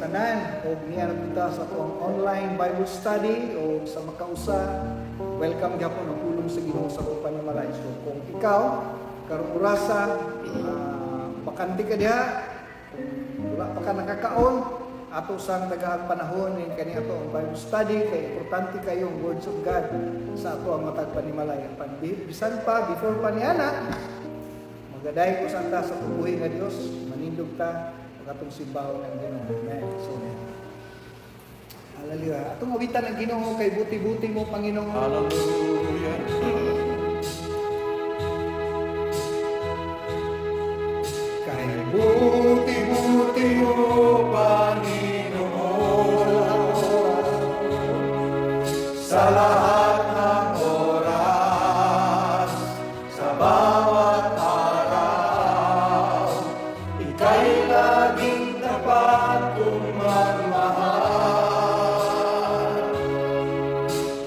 tanan o niya kita sa atong online Bible study o sa makausa. Welcome gyapon ang pulong sa Ginoo sa atong panimalay. So kung ikaw karong orasa bakante ka diha, kung wala pa ka nakakaon, ato sang tagahang panahon ning kani ato ang Bible study kay importante kayong words of God sa ato ang matag panimalay. Bisan pa before pa niana, magaday ko santa sa tubuhi nga Dios, manindog ta atong simbahan ng Ginoo. Amen. So, hallelujah. Atong awitan ng Ginoo kay buti-buti mo Panginoon. Hallelujah. Kay buti-buti mo Panginoon, sa lahat ng oras, sa bawat araw, ika'y laging tapat kong magmahal.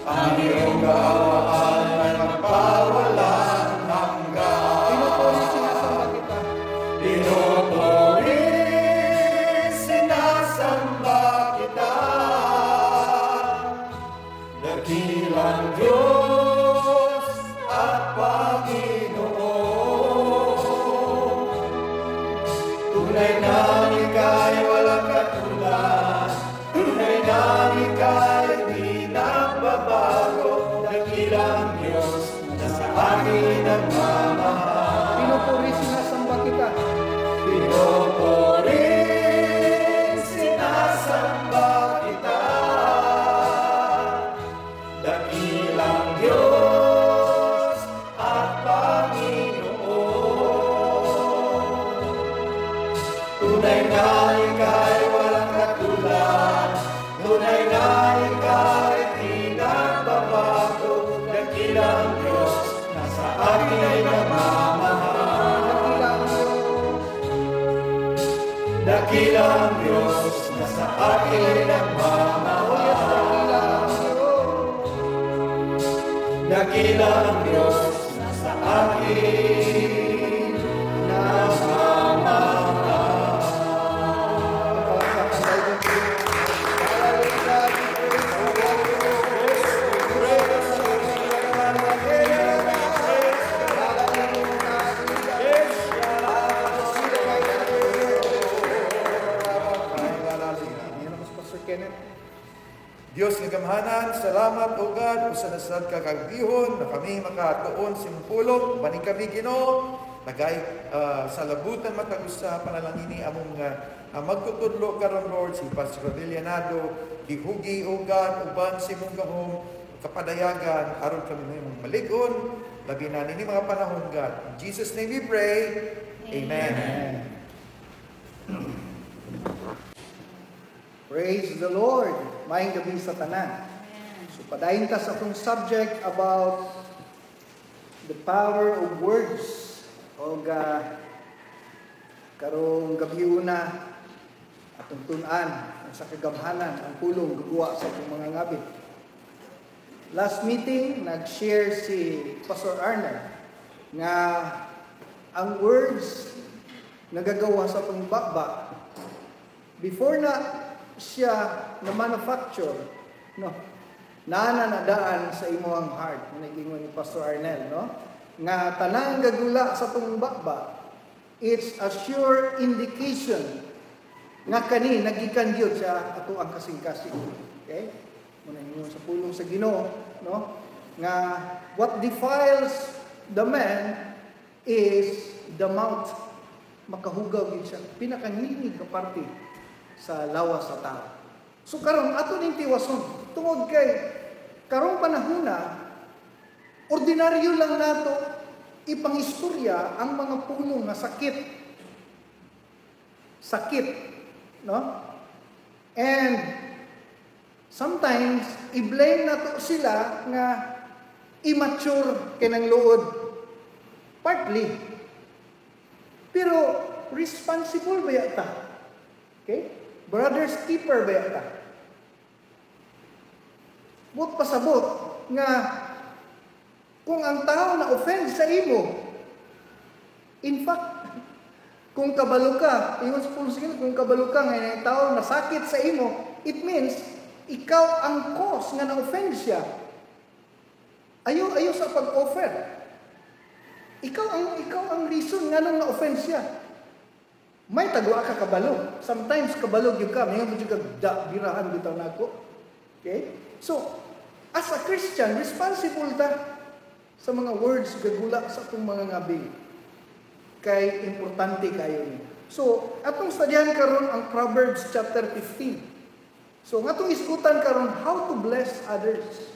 Ang iyong gawaan ay magpawalang hanggan. Pinupuri, sinasamba kita. Dakilang Diyos at Panginoon, tunay na ika'y walang katulad, tunay na ika'y di nagbabago. Dakilang Diyos na sa akin nagmamahal. Pinupuri, sinasamba kita. Pinupuri, sinasamba kita. Dakilang Diyos at Panginoon, tunay na ika'y walang katulad, tunay na ika'y di nagbabago. Dakilang Diyos na sa akin ay nagmamahal. Dakilang Diyos na sa akin ay nagmamahal. Dakilang Diyos na sa akin nagmamahal. Diyos nga gamhanan, salamat o God, sa nasad kakagdihon na kami makatuon simpulong, baning kami Ginoo, nagay sa labutan matag-usa panalangini among magtutudlo karon Lord si Pastor Rodelianado, gihugi o God, uban si mong gahom, kapadayagan, aron kami mong maligon, labi na nini mga panahon God. In Jesus' name we pray, Amen. Praise the Lord. Maayong gabi sa tanan. So padayon ta sa atong subject about the power of words. O karong gabi una atong tun-an sa kagamhanan ang pulong gugwa sa atong mga ngabit. Last meeting nag-share si Pastor Arner nga ang words nagagawa sa atong bakba before na siya na manufacture, no? Nananadaan sa imong heart, nagingon ni Pastor Arnel, no? Nga tanang gagula sa tong bakba, it's a sure indication nga kani nagikan Dios sa ato ang kasing-kasing. Okay? Muna ingon sa pulong sa Ginoo, no? Nga what defiles the man is the mouth. Makahugaw gid siya. Pinakanginig ka parte sa lawas sa tao. So karon ato ning tiwason tungod kay karong panahona ordinaryo lang nato ipangistorya ang mga puno nga sakit, no? And sometimes i-blame nato sila nga immature kanang luod, partly, pero responsible ba yata? Okay? Brother's keeper ba yata? But pasabot nga kung ang tao na offend sa imo, in fact, Kung kabalo ka, ingon sa Pulong 2, kung kabalo ka nga tao nasakit sa imo, it means ikaw ang cause nga na-offend siya. Ayaw sa pag-offer. Ikaw ang reason nga nang na-offend siya. May tagwa ka kabalo. Sometimes kabalo gyud ka, may gyud ka birahan bitaw nako. Okay? So, as a Christian, responsible ta sa mga words gagula sa atong mga ngabi. Kay importante kayo ni. So, atong studyahan karon ang Proverbs chapter 15. So, nga itong iskutan karon how to bless others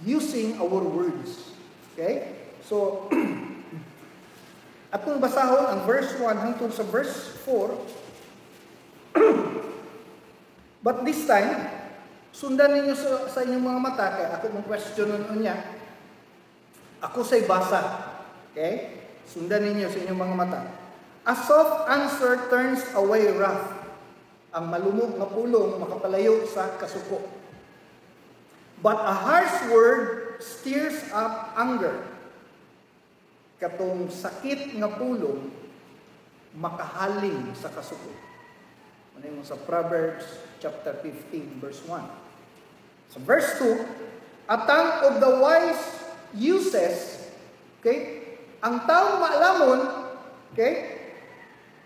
using our words. Okay? So, atong basahon ang verse 1 hangtod sa verse 4. But this time, sundan ninyo sa inyong mga mata, kaya ako mong questionan niya. Ako sa'y basa. Okay? Sundan ninyo sa inyong mga mata. A soft answer turns away wrath. Ang malumog nga pulong makapalayo sa kasuko. But a harsh word stirs up anger. Katong sakit nga pulong makahaling sa kasuko. Ano yung sa Proverbs chapter 15 verse 1. Sa verse 2, a tongue of the wise uses, okay? Ang taong maalamon, okay?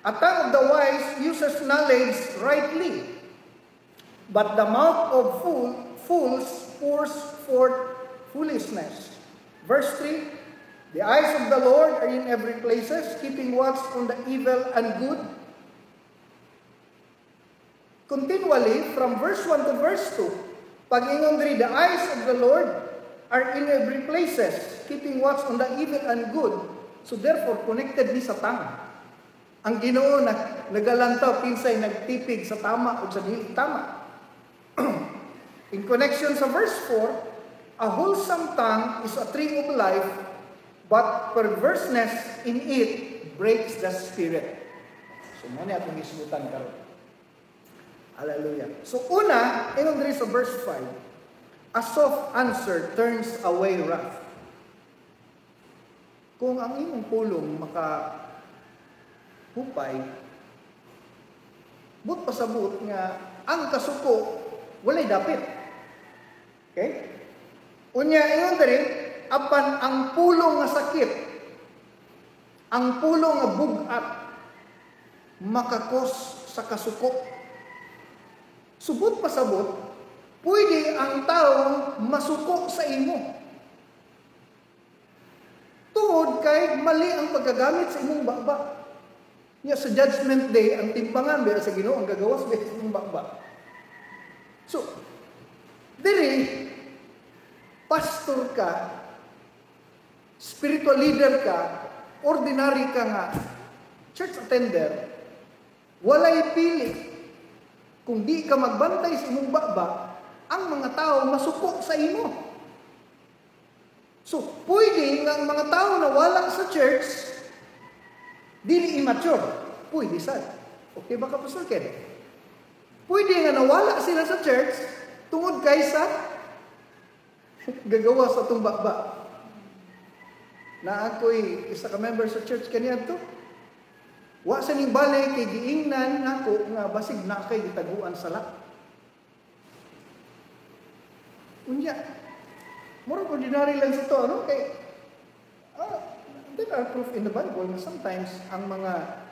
A tongue of the wise uses knowledge rightly, but the mouth of fools pours forth foolishness. Verse 3, the eyes of the Lord are in every places, keeping watch on the evil and good. Continually, from verse 1 to verse 2, pag-ingon diri, the eyes of the Lord are in every places, keeping watch on the evil and good. So therefore, connected ni sa tongue. Ang Ginoo nagalantaw pinsay nagtipig sa tama o sa dili tama. In connection sa verse 4, a wholesome tongue is a tree of life, but perverseness in it breaks the spirit. So mo ni atong isgutan karon. Hallelujah. So una, ingon diri sa verse 5, a soft answer turns away wrath. Kung ang imong pulong hupay, but pasabot nga ang kasuko walay dapit. Okay? Unya ingon diri, apan ang pulong nga sakit, ang pulong nga bugat makakos sa kasuko. Subot pasabot, pwede ang tao masuko sa imo. Tuod kay mali ang paggagamit sa imong baba. Nya sa judgment day, ang timbangan ba sa Ginoo ang gagawas ba sa imong baba. So, diri pastor ka, spiritual leader ka, ordinary ka nga, church attender, walay pili. Kung di ka magbantay sa imong baba, ang mga tao masuko sa imo. So, pwede nga ang mga tao na wala sa church, dili immature. Pwede sad. Okay ba ka, Pastor Ken? Pwede nga nawala sila sa church, tungod kaysa gagawa sa itong baba. Na ako'y isa ka member sa church kaniya to. Wa sa ning balay kay giingnan nako nga basig na kay gitaguan sala. Unya, mura ordinary lang sa to, ano? Kay, there are proof in the Bible na sometimes ang mga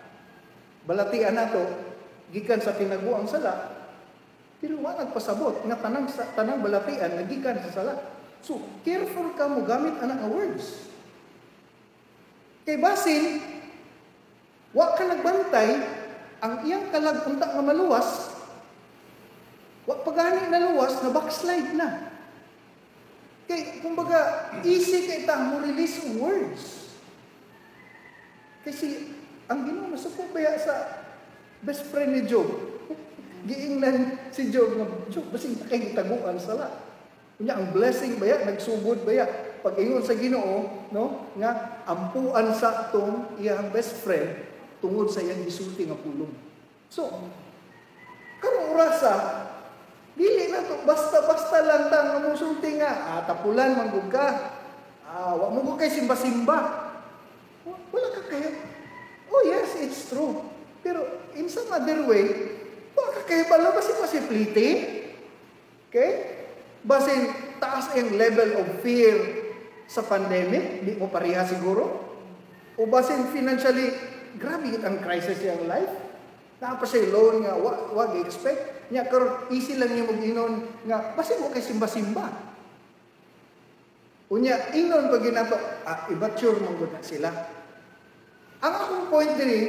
balatian nato gikan sa tinaguang sala, pero wa nagpasabot nga tanang balatian nga gikan sa sala. So, careful ka mo gamit ana nga words. Kay basin, wa ka nagbantay, ang iyang kalag-unta nga maluwas, wa pagani na luwas, na backslide na. Kay, kumbaga, easy kay ta mo release words. Kasi, ang Ginoo nasuko baya sa best friend ni Job. Giingnan si Job nga, Job, basing kay gitaguan sala. Kunya ang blessing baya, nagsugod baya. Pag ingon sa Ginoo, no, nga ampuan sa tong iyang best friend tungod sa iyang gisulti nga pulong. So, karong orasa, dili na to basta-basta lang ta nga musulti nga, tapulan manggug ka. Wa mo kay simba-simba. Wala ka kaya. Oh yes, it's true. Pero in some other way, baka kahibalo ba si posibility? Okay? Basin taas ang level of fear sa pandemic, di mo pareha siguro? O basin financially, grabe ang crisis yung life? Napa siya loan nga, wag expect. Nya karon easy lang yung mag-inon nga, basin mo kay simba-simba. Unya, inon pag ginato, ibature mong na sila. Ang akong point diri,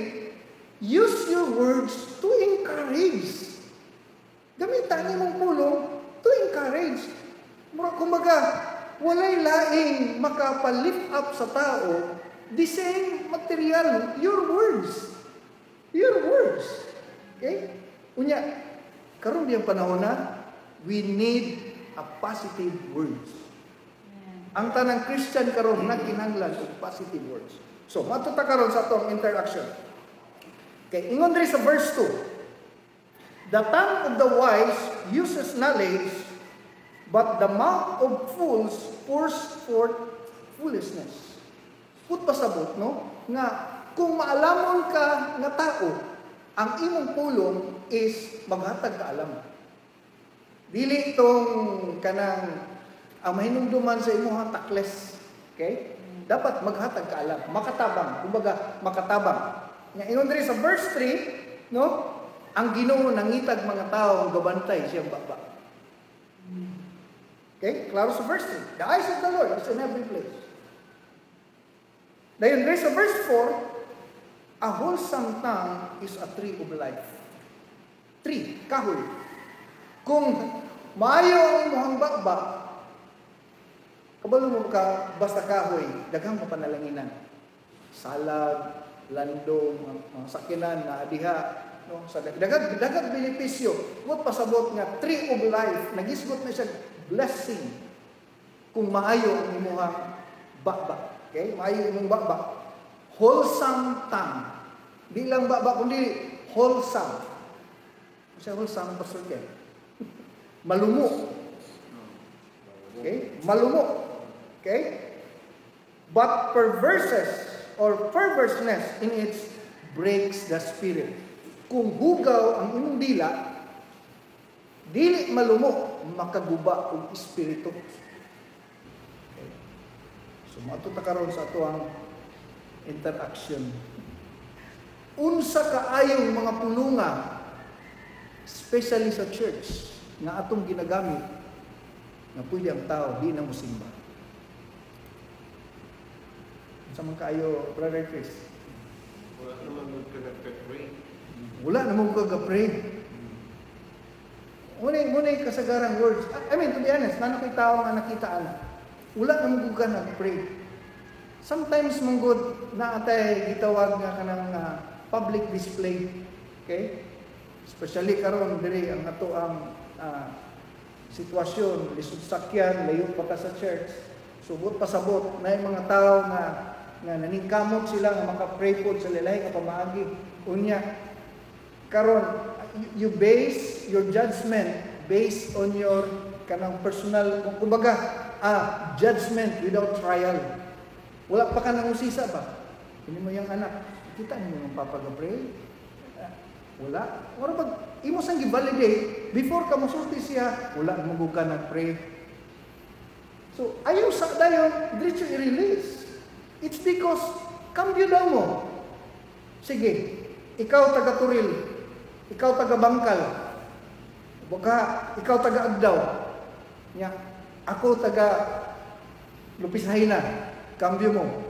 use your words to encourage. Gamitan niyo mong pulong to encourage. Kumbaga, walay laing makapalift up sa tao, the same material, your words. Your words. Okay? Unya, karon diyang panahon na, we need a positive words. Ang tanang Christian karon nagkinahanglan og positive words. So, matuta karon sa atong interaction. Okay, ingon diri sa verse 2. The tongue of the wise uses knowledge, but the mouth of fools pours forth foolishness. Put pasabot, no? Nga, kung maalamon ka nga tao, ang imong pulong is maghatag ka alam. Dili itong kanang mahinumduman sa imong takles. Okay? Dapat maghatag ka alam. Makatabang. Kumbaga, makatabang. Nga, ingon diri sa verse 3, no? Ang Ginoo nangitag mga tao gabantay siyang baba. Okay? Klaro sa verse 3. The eyes of the Lord is in every place. Dayon, sa verse 4, a wholesome tongue is a tree of life. Tree, kahoy. Kung maayo ang imong baba, kabalo mo ka, basta kahoy, daghang mapanalanginan. Salag, landong, mga sakinan na adiha, no? Sa daghang benepisyo. What pasabot nga tree of life, nagisgot na siya blessing kung maayo ang imong baba. Okay? Maayo ang imong baba. Wholesome tongue. Di lang baba kundi wholesome. Kasi wholesome pastor Ken. Malumo. Okay? Malumo. Okay? But perverseness in its breaks the spirit. Kung hugaw ang imong dila, dili malumo, makaguba ang espiritu. Okay. So, matuta karon sa atuang interaction. Unsa kaayong mga pulunga, especially sa church, nga atong ginagamit, nga pwede ang tao, di na musimba. Sa mga kayo, Brother Chris? Wala naman ka nagka-pray. Wala naman ka nagka-pray. Muna'y kasagarang words. I mean, to be honest, nano ko'y tao nga nakitaan. Wala naman ka nag-pray. Sometimes mong good na atay gitawag nga kanang public display. Okay? Especially karon diri ang ato ang sitwasyon, lisod sakyan, layo pa ka sa church. Subot pasabot na yung mga tao nga naningkamot sila nga maka-pray po sa lalay nga pamaagi. Unya, karon you base your judgment based on your kanang personal, kumbaga, judgment without trial. Wala pa ka nang usisa ba? Hindi mo yung anak, kita niyo yung papag-pray? Wala. Wala pag imo sang gi-validate before ka mosulti siya, wala mo ka nag-pray. So, ayaw sa dayon, diretso i-release. It's because, kambyo daw mo. Sige, ikaw taga-Turil, ikaw taga-Bangkal, baka ikaw taga-Agdaw, ako taga-Lupisahina, kambyo mo.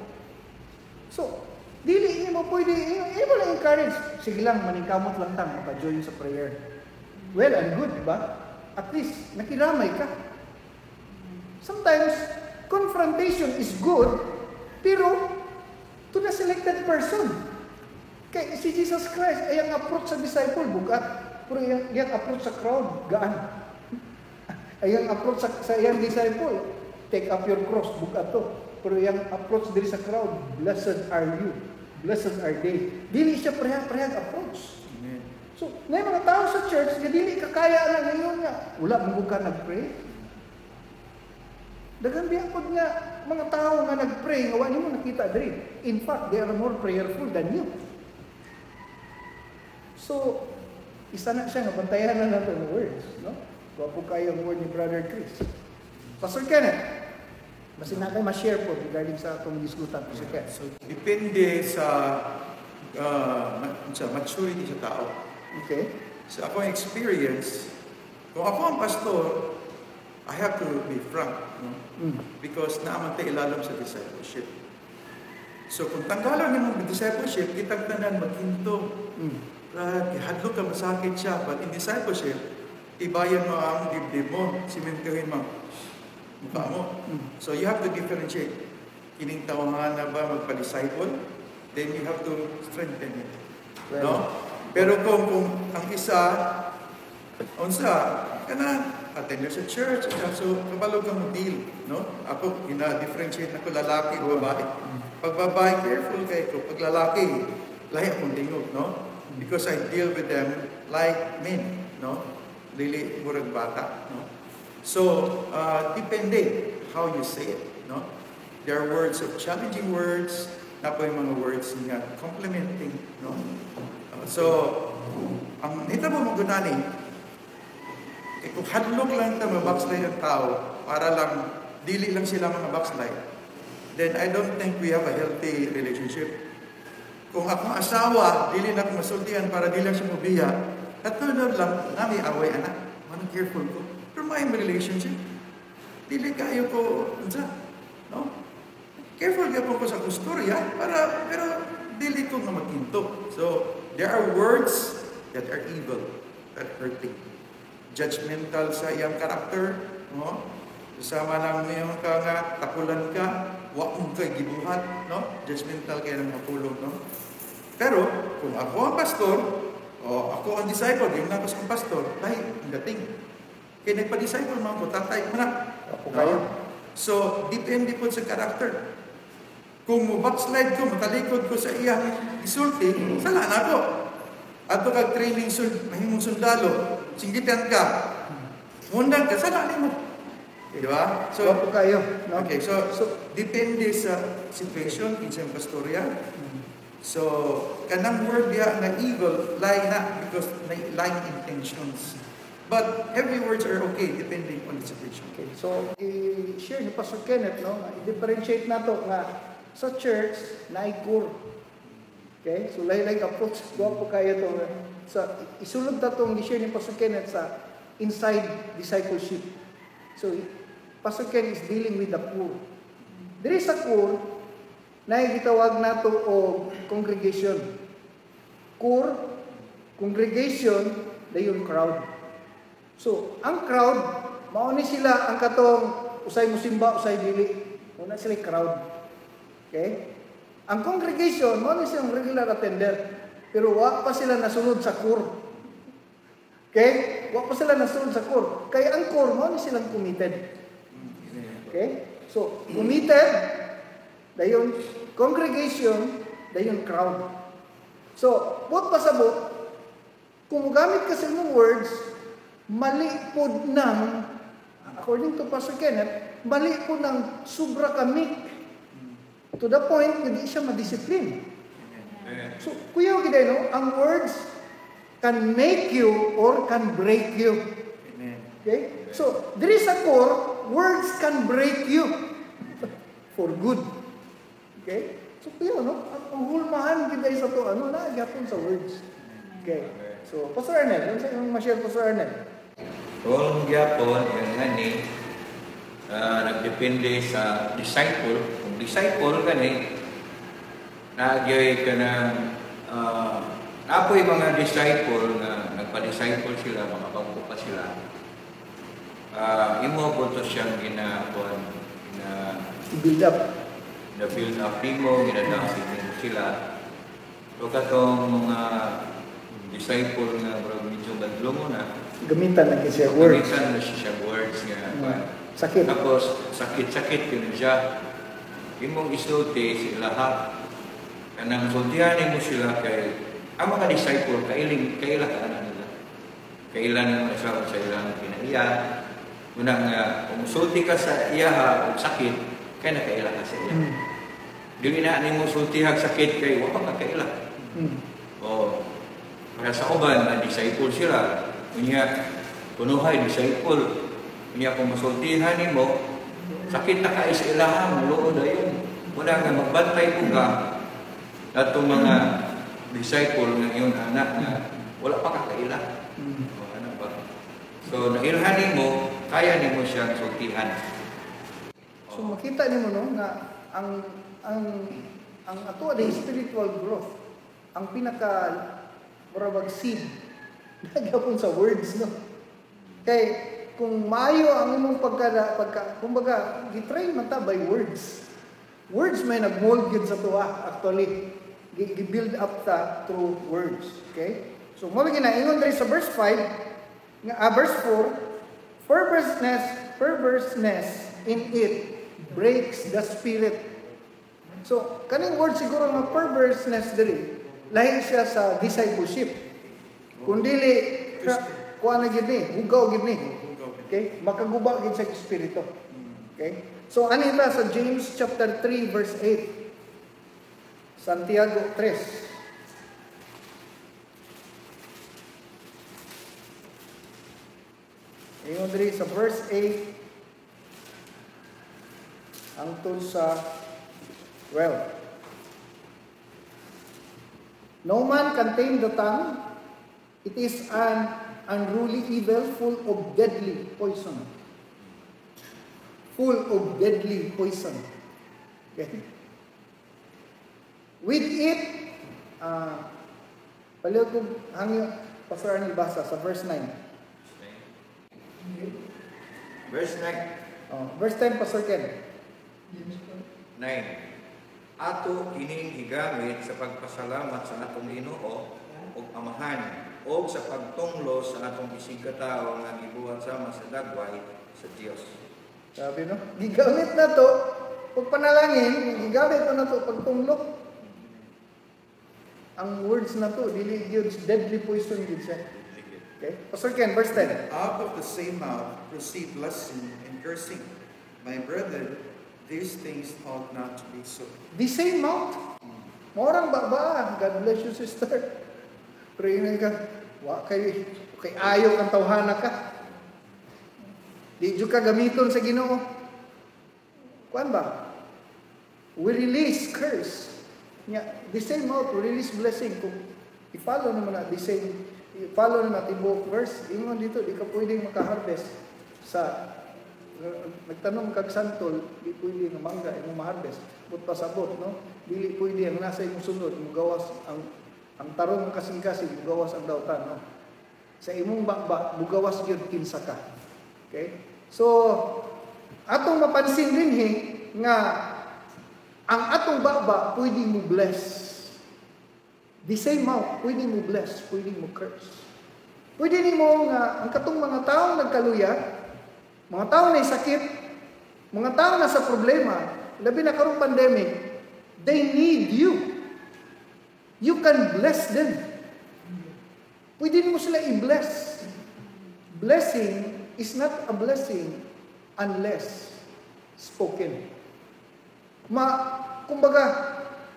So, dili mo pwede, mo lang encourage. Sige lang, maningkamot lang tang, maka-join sa prayer. Well and good, diba? At least, nakiramay ka. Sometimes, confrontation is good, pero to the selected person. Kaya si Jesus Christ, ay ang approach sa disciple, bugat. Pero yung approach sa crowd, gaan. Ay ang approach sa iyang disciple, take up your cross, bugat to. Pero yung approach diri sa crowd, blessed are you, blessed are they. Dili siya parehang approach. Amen. So, may mga tao sa church, na dili kakaya lang ngayon nga. Wala mo ka nag-pray. Daghang biyakod nga mga tao nga nag-pray, nga wala mo nakita diri. In fact, they are more prayerful than you. So, isa na siya nga bantayan na natin ng words, no? Wapo kayo ang word ni Brother Chris. Pastor Kenneth, basta na kayo ma-share po regarding sa atong diskutan, Pastor Kenneth. So, depende sa maturity sa tao. Okay. Sa akong experience, kung ako ang pastor, I have to be frank, no? Because naman tayo ilalim sa discipleship. So kung tanggalan mo ng discipleship, kitang tanan maghinto. Hadlok ka, masakit siya. But in discipleship, ibayan mo ang dibdib mo, simentuhin mo mukha mo. So you have to differentiate. Kining tawahan na ba magpa-disciple? Then you have to strengthen it. No? Pero kung ang isa, unsa, kana attender sa church, so kabalog ka mo deal, no? Ako, ina-differentiate na ko lalaki o babae. Pag babae, careful kayo ko. Pag lalaki, lahi akong tingog, no? Because I deal with them like men, no? Lili, murag bata, no? So, depende how you say it, no? There are words of challenging words, na po yung mga words nga complimenting, no? So, ang nita mo magunani, kung hadlok lang ito mabackslide ang tao, para lang, dili lang sila mga backslide, then I don't think we have a healthy relationship. Kung akong asawa, dili na akong masultihan para dili lang siya mabiya, at tunod lang, nami away anak, manang careful ko. Pero may relationship, dili kayo ko, no? Careful ka po ko sa kusturya, pero dili ko na magkinto. So, there are words that are evil, that are hurting. Judgmental sa iyang karakter, no? Kasama lang ngayon ka nga, tapulan ka, wak mong kay gibuhat, no? Judgmental kayo ng mapulong, no? Pero, kung ako ang pastor, o ako ang disciple, yung nakos ang pastor, dahil ang dating. Kaya nagpa-disciple mga ko, tatay mo na. Ako kayo. So, depende po sa karakter. Kung mo backslide ko, matalikod ko sa iyang isulti, sala na ako. Ato kag training mahimong sundalo, singgitan ka, mundan ka, sala mo. Di ba? So, Wapo kayo, no? okay, so depende sa situation, kinsang pastorya. So, kanang word diya na evil, lie na, because lying intentions. But heavy words are okay, depending on the situation. Okay, so, i-share ni Pastor Kenneth, no? I-differentiate na to nga sa church na ikur. Okay? So, lahi-lahi approach. Wapo kayo to. Isulod na itong i-share ni Pastor Kenneth sa inside discipleship. So, Pastor Kenneth is dealing with the poor. There is a poor na gitawag nato o congregation. Core, congregation, dayon crowd. So, ang crowd, mauni sila ang katong usay musimba, usay dili. Una sila crowd. Okay? Ang congregation, mauni silang regular attender. Pero wa pa sila nasunod sa core. Okay? Wa pa sila nasunod sa core. Kaya ang core, mauni silang committed. Okay? So, committed, dayon congregation, dayon crowd. So, what pasabot, kung gamit kasi ng words, mali po ng, according to Pastor Kenneth, mali po ng sobra kamik. To the point, hindi siya madisiplin. So, kuya giday, no? Ang words can make you or can break you. Okay? So, there is a core, words can break you for good. Okay? So, kuya, no? Ang hulmahan giday sa to, ano, nagyapon sa words. Okay? So, Pastor Arnel, ano sa yung ma-share, Pastor Arnel? Kung gyapon, yung ngani, nagdepende sa disciple. Kung disciple ka nagyoy ka ng apoy mga disciple na nagpa-disciple sila, makapagpo pa sila. Imo po ito siyang Build up. build up mo, ginadasig mo sila. So katong mga disciple nga medyo gadlo mo na, Gamitan na siya words. gamitan na siya words nga. Sakit. Tapos sakit-sakit yun siya. Imong isulti sila ha. Kanang sultihan mo sila kay ang mga disciple kailan ka na nila. Kailan mo sa ilang kinaiya. Unang kung sulti ka sa iya o sakit, kaya nakailan ka sa iya. Dili na mo sultihag sakit kay wa ka kailan. O Kaya sa uban, na disciple sila. Unya, kunuhay, disciple. Unya, kung masultihan mo, sakit na ka sa ilahang, luod ayun. Muna nga, magbantay ko ka at itong mga disciple ng iyong anak na wala pa kakaila. Ano ba? So, nailhanin mo, kaya ni mo siyang sultihan. So makita nimo no nga ang ato ay spiritual growth. Ang pinaka murag seed nagapon sa words no. Kay kung maayo ang imong pagka kumbaga gitrain man ta by words. Words may nagmold gyud sa tuwa actually. Gi-build up ta through words. Okay? So mo gina ingon diri sa verse 5 nga verse 4, perverseness in it breaks the spirit. So kaning word siguro nga perverseness diri lahi siya sa discipleship. Kung dili kuha na gid ni, hugaw gid ni. Okay? Makaguba gid sa espiritu. Okay? So ani ta sa James chapter 3 verse 8. Santiago 3. Ingon diri sa verse 8 hangtod sa 12. No man can tame the tongue. It is an unruly evil full of deadly poison. Full of deadly poison. Okay? With it, paliw ko hangyo Pastor Arnel basa sa verse 9. Verse 9. Verse 10, Pastor Ken. 9. Ato kining higamit sa pagpasalamat sa atong Ginoo ug Amahan o sa pagtunglo sa atong isig katawo nga gibuhat sama sa dagway sa Dios. Sabi no, gigamit na to pag panalangin, gigamit na to pagtunglo. Ang words na to, dili gyud deadly poison gyud siya. Okay? Pastor Ken, verse 10. Out of the same mouth proceed blessing and cursing. My brethren, these things ought not to be so. The same mouth. Morang baba. God bless you, sister. Pray na ka. Wa kay ayaw kang tawhana ka. Di jud ka gamiton sa Ginoo. Kuan ba? We release curse. The same mouth will release blessing. Kung i-follow naman na the same, i-follow naman tibok verse, ingon dito, di ka pwedeng makaharvest sa nagtanong kag santol, di pwede nga mangga imong ma-harvest. But pasabot, no? Dili pwede ang nasa imong sunod, imong gawas ang tarong kasing-kasing, gawas ang dautan, no? Sa imong bakba, bugawas gyud kinsa ka. Okay? So, atong mapansin din nga ang atong baba, pwede mo bless. The same mouth, pwede mo bless, pwede mo curse. Pwede ni mo nga, ang katong mga taong nagkaluya, mga taong na sakit, mga taong na sa problema, labi na karong pandemic, they need you. You can bless them. Pwede mo sila i-bless. Blessing is not a blessing unless spoken. Kumbaga,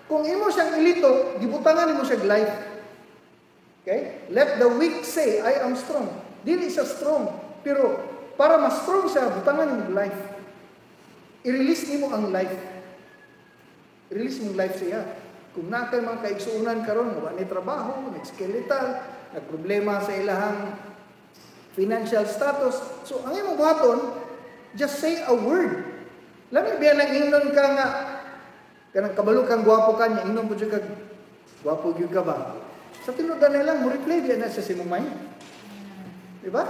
kung imo siyang ilito, gibutangan mo siyang life. Okay? Let the weak say, I am strong. Dili siya strong. Pero, para mas strong siya, butangan mo life. I-release nimo ang life. I-release mo life siya. Kung nakay mga kaigsuunan karon, wala ni trabaho, nag-skeletal, nagproblema sa ilahang financial status. So, ang imong buhaton, just say a word. Lami biya nang ingnon ka nga kanang kabalo kang gwapo ka niya, ingnon po dyan kag gwapo gyud ka ba? Sa tinuod na lang mo replay diyan na sa imong mind. Di ba?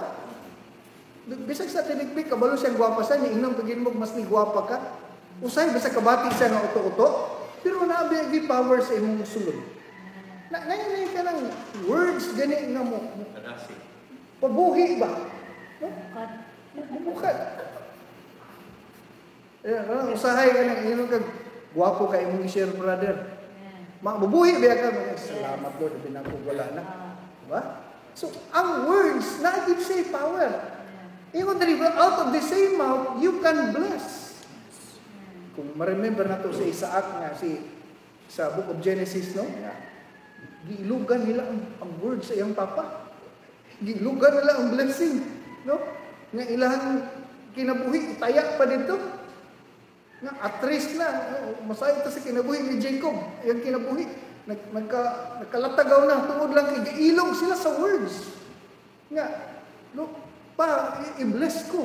Bisag sa tinikbik kabalo siyang gwapa sa niya, ingnon pagin mo mas ni gwapa ka. Usay basta kabati siya nga uto-uto, pero naabi gyud power sa imong sulod. Nay ka ng words gani nga mo. Pabuhi ba? No? Bukad. Usahay ka ng ingon kag gwapo ka imong share brother. Mabubuhi ba ka? Salamat Lord, pinapugwala na. Diba? So, ang words na give say power. Ingon dali, out of the same mouth, you can bless. Kung ma-remember na to sa Isaac nga, sa Book of Genesis, no? giilugan nila ang word sa iyang papa. Giilugan nila ang blessing, no? Nga ilang kinabuhi, taya pa dito. Nga atris na, masaya ito sa kinabuhi ni Jacob, yung kinabuhi. Nagkalatagaw na, tungod lang kay giilog sila sa words. Nga, no, pa, i-bless ko.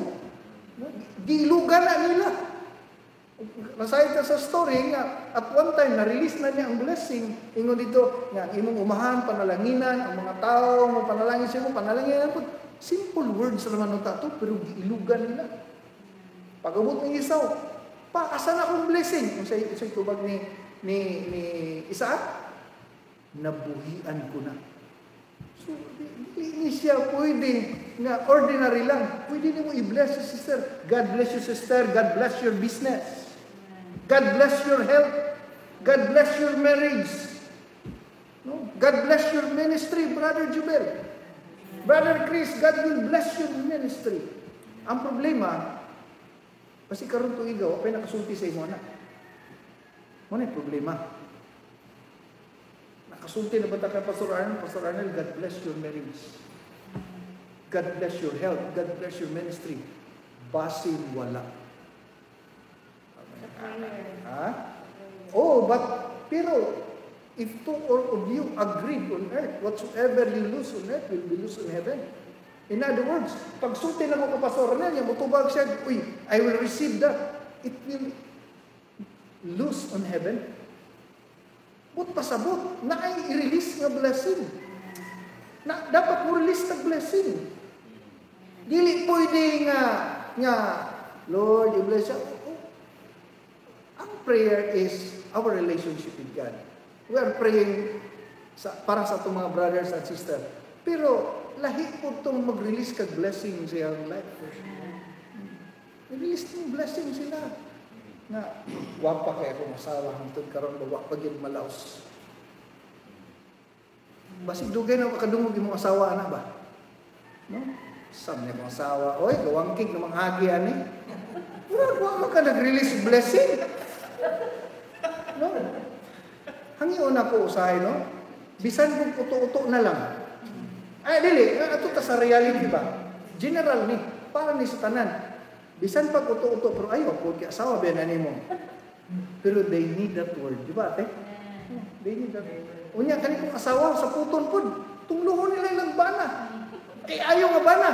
No? Giilugan na nila. Masaya ito sa story nga, at one time, na-release na niya ang blessing. Ingon dito, nga, imong umahan, panalanginan, ang mga tao, mo panalangin siya mo, panalangin po. Simple words naman ng tato, pero giilugan nila. Pag-abot ng Isaw, pa, asa na akong blessing? Kung sa'y tubag ni Isaac, nabuhian ko na. So, hindi siya pwede nga ordinary lang. Pwede niyo mo i-bless your sister. God bless you, sister. God bless your business. God bless your health. God bless your marriage. No? God bless your ministry, Brother Jubel. Brother Chris, God will bless your ministry. Ang problema, kasi karon to igaw, apay nakasulti sa imo na. Mo na problema. Nakasulti na ba ta kay Pastor Arnel, God bless your marriage. God bless your health. God bless your ministry. Basin wala. Ha? Oh, pero if two or of you agreed on earth, whatsoever you lose on earth will be lost in heaven. In other words, pag sulti na mo ka Pastor Arnel, yung mutubag siya, uy, I will receive that. It will lose on heaven. But pasabot, na ay i-release nga blessing. Na, dapat mo release na blessing. Dili pwede nga, Lord, you bless you. Ang prayer is our relationship with God. We are praying para sa itong mga brothers and sisters. Pero, lahi po itong mag-release kag blessing sa iyong life. Release ng blessing sila. Na, wapa kaya kung asawa hangtod karon bawa pag yung malaos. Basig dugay na makadungog yung mga asawa na ba? No? Sam niya mga asawa. Oy, gawang kik namang hagi ani. Wala ka nag-release blessing. No? Hangion ako usahay, no? Bisan kung uto-uto na lang. Ay, dili. Ito ta sa reality ba? General ni. Para ni sa tanan. Bisan pag uto-uto, pero ayaw po, kaya asawa ba yan mo. Pero they need that word. Di ba, ate? They need that word. Unya, kani kong asawa, sa puton po, tungluhon nila ilang bana. Ayaw nga bana.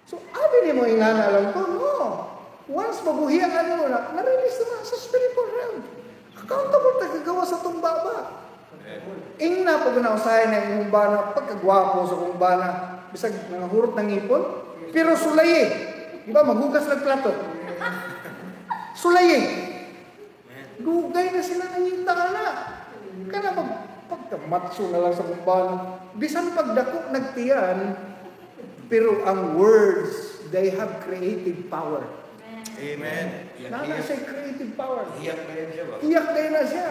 So, abi ni mo ingana lang to, no. Once mabuhiyan mo na, na-release na sa spiritual realm. Accountable tayo gagawa sa itong baba. Ingna pag nausahin na yung bana, pagkagwapo sa kong bana, bisag nangahurot ng ipon, pero sulayi. Diba, maghugas ng plato. Sulayi. Dugay na sila nangita na. Kana pagkamatso na lang sa kong bana. Bisan pagdako nagtiyan, pero ang words, they have creative power. Amen. Nana siya creative power. Iyak na yan siya ba? Iyak kayo na siya.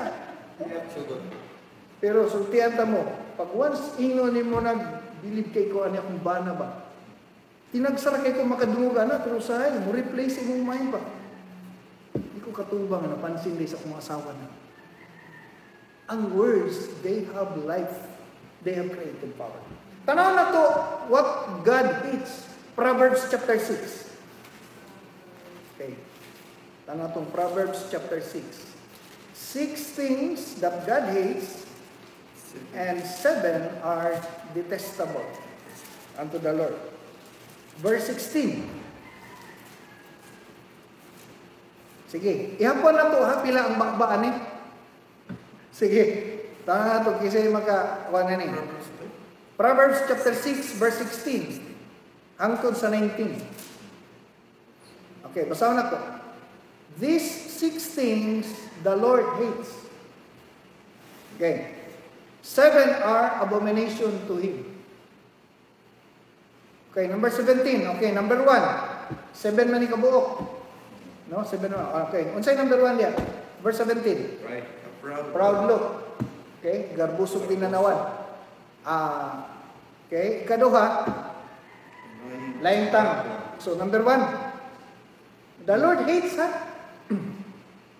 Iyak sugod. Pero sultihan mo, pag once ingon mo nag-believe kay ko ani akong bana ba, tinagsara kay ko makadungog na, pero sahay, mo replace imong mind ba? Hindi ko katubang na napansin din sa akong asawa na. Ang words, they have life. They have creative power. Tanaw na to, what God hates. Proverbs chapter 6. Okay. Tanaw tong Proverbs chapter 6. 6 things that God hates, and 7 are detestable unto the Lord. Verse 16. Sige, ihapon na to ha, pila ang bakbaan ni. Sige, tama na to, kasi makakuha na ni. Proverbs chapter 6, verse 16. Hangtod sa 19. Okay, basahin na to. These 6 things the Lord hates. Okay. 7 are abomination to Him. Okay, number 17. Okay, number 1. 7 man ni kabuok. No, 7 man. Okay, unsay number 1 diya? Verse 17. Right. Proud look. Okay, garbusog tinanawan. Okay, ikaduha, laing tang. So, number 1. The Lord hates, ha?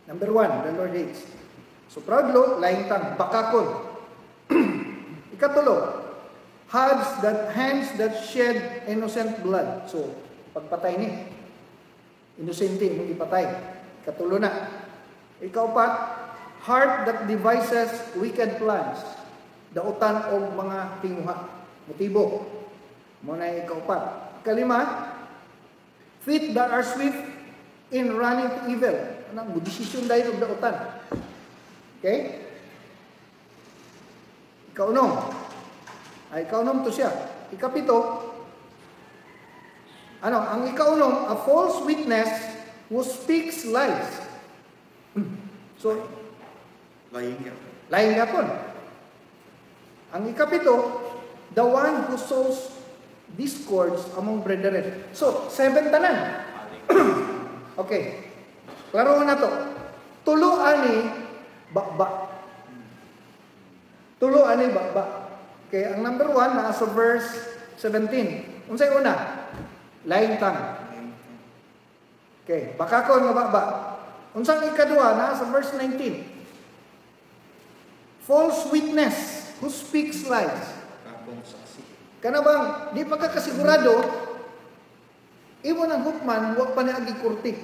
Number 1, the Lord hates. So, proud look, laing tang, bakakon. Ikatulo, hands that shed innocent blood. So, pagpatay ni, inosente mong ipatay. Ikatulo na. Ikaupat, heart that devises wicked plans. Dautan o mga tinguha. Motibo. Muna ikaupat. Ikalima, feet that are swift in running to evil. Anong mo desisyon dahil ng dautan. Okay? Ikaunom to siya. Ikapito, ang ikaunom, a false witness who speaks lies. So, lying yapon. Ang ikapito, the one who sows discords among brethren. So, 7 tanan. Okay. Klaro na to. Tulo ani bakba. Tulo ani bakba. Okay, ang number 1 na sa verse 17. Unsay una? Lying tongue. Okay, bakakon nga bakba. Unsang ikadua na sa verse 19. False witness who speaks lies. Kana bang di pa ka kasigurado imo nang hukman wa pa niagi kurti.